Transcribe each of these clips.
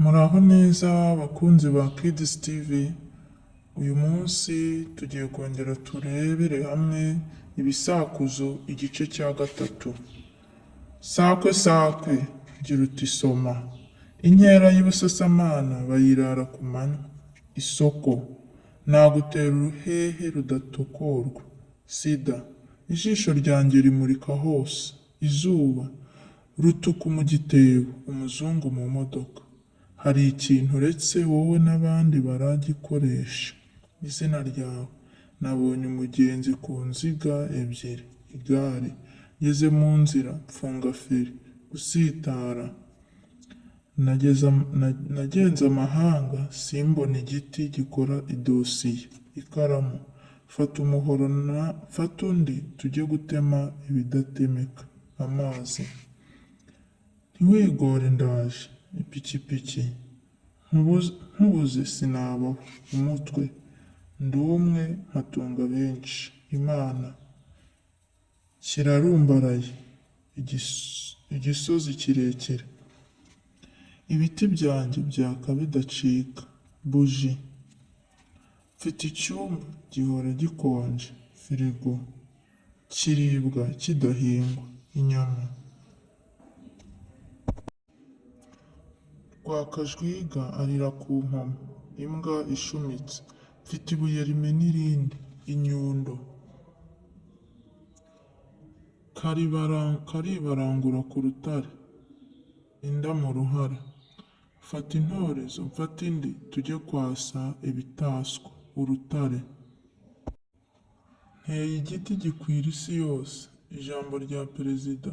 Muraho neza bakunzi ba Kids TV, uyu munsi tugiye kongera turebere hamwe ibisakuzo igice cya gatatu. Sakwe sakwe gira uti soma, inkera y'ubusasamana bayirara ku manywa, isoko nagutera uruhehe rudatokorwa, sida ijisho ryanjye rimurika hose, izuba rutuku mu gitebo, umuzungu mu modoka. Hari ikintu uretse wowe n'abandi baragikoresha, izina ryawe. Nabonye umugenzi ku nziga ebyiri, igare. Ngeze mu nzira mfunga feri, gusitara. Nagenze amahanga simbona igiti gikora idosiye, ikaramu. Fata umuhoro fata undi tujye gutema ibidatemeka, amazi. Ntiwigore ndaje, ipikipiki. Nkubuze sinabaho, umutwe. Ndi umwe nkatunga benshi, Imana. Kirarumbaraye, igisozi kirekire. Ibiti byanjye byaka bidacika, buji. Mfite icyumba gihora gikonje, firigo. Kiribwa kidahingwa, inyama. Rwakajwiga arira ku mpama, imbwa ishumitse. Mfite ibuye rimena irindi, inyundo. Karibarangura ku rutare, inda mu ruhara. Fata intorezo mfata indi tujye kwasa ibitaswa, urutare. Nteye igiti gikwira isi yose, ijambo rya perezida.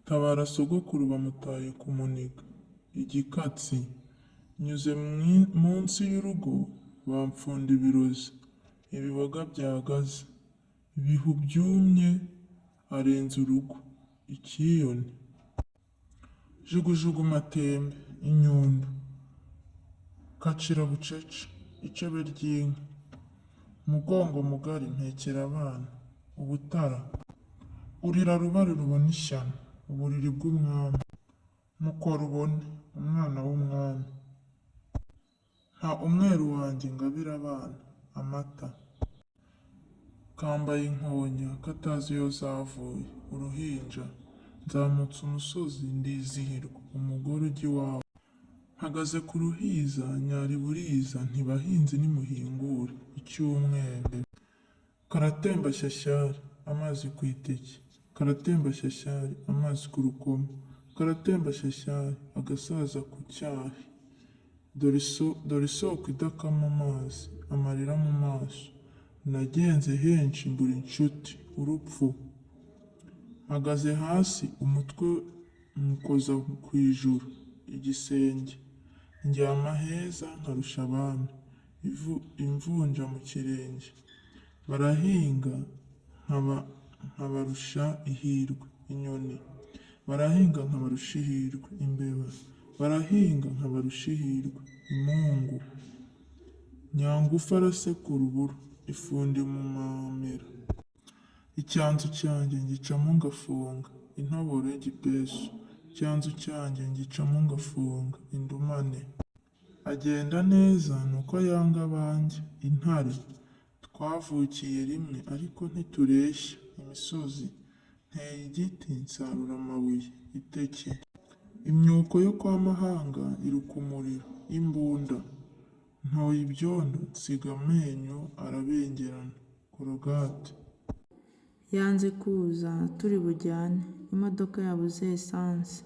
Tabara sogokuru bamutaye ku muniga, igikatsi. Nyuze munsi y'urugo bamfunda ibirozi, ibiboga byagaze. Ibihu byumye arenze urugo, ikiyoni. Jugujugu matembe, inyundo. Kacira bucece, icebe ry'inka. Umugongo mugari mpekera abana, ubutara. Urira rubare rubona ishyano, uburiri bw'umwami. Mukora ubone, umwana w'umwami. Nta umweru wanjye ngabira abana, amata. Kambaye inkonya katazi iyo zavuye, uruhinja. Nzamutse umusozi ndizihirwa, umugore ujya iwawe. Mpagaze ku ruhiza nyari buriza, ntibahinzi nimuhingure, icyumweru. Karatemba shyashyari, amazi ku iteke. Karatemba shyashyari, amazi ku rukoma. Karatemba shyashyari, agasaza ku cyahi. Dore isoko idakama amazi, amarira mu maso. Nagenze henshi mbura inshuti, urupfu. Mpagaze hasi, umutwe mukoza ku ijuru, igisenge. Ndyama heza nkarusha abami, imvunja mu kirenge. Barahinga nkabarusha ihirwe, inyoni. Barahinga nkabarusha ihirwe, imbeba. Barahinga nkabarusha ihirwe, imungu. Nyangufu arasekura uburo, ifundi mu mamera. Icyanzu cyanjye ngicamo ngafunga, intoboro y'igipesu. Icyanzu cyanjye ngicamo ngafunga, indumane. Agenda neza nuko yanga abanjye, intare. Twavukiye rimwe ariko ntitureshya, imisozi. Nteye igiti nsarura amabuye, iteke. Imyuko yo kwa mahanga iruka umuriro, imbunda. Ntoye ibyondo nsiga amenyo arabengerana, korogate. Yanze kuza turi bujyane, imodoka yabuze esanse.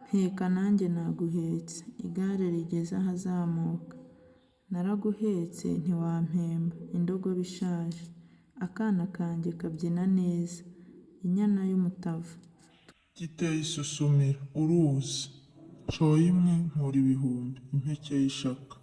Mpeka nanjye naguhetse, igare rigeze ahazamuka. Naraguhetse ntiwampemba, indogobe ishaje. Akana kanjye kabyina neza, inyana y'umutavu. Giteye isusumira, uruzi. Nshoye imwe nkura ibihumbi, impeke y'ishaka.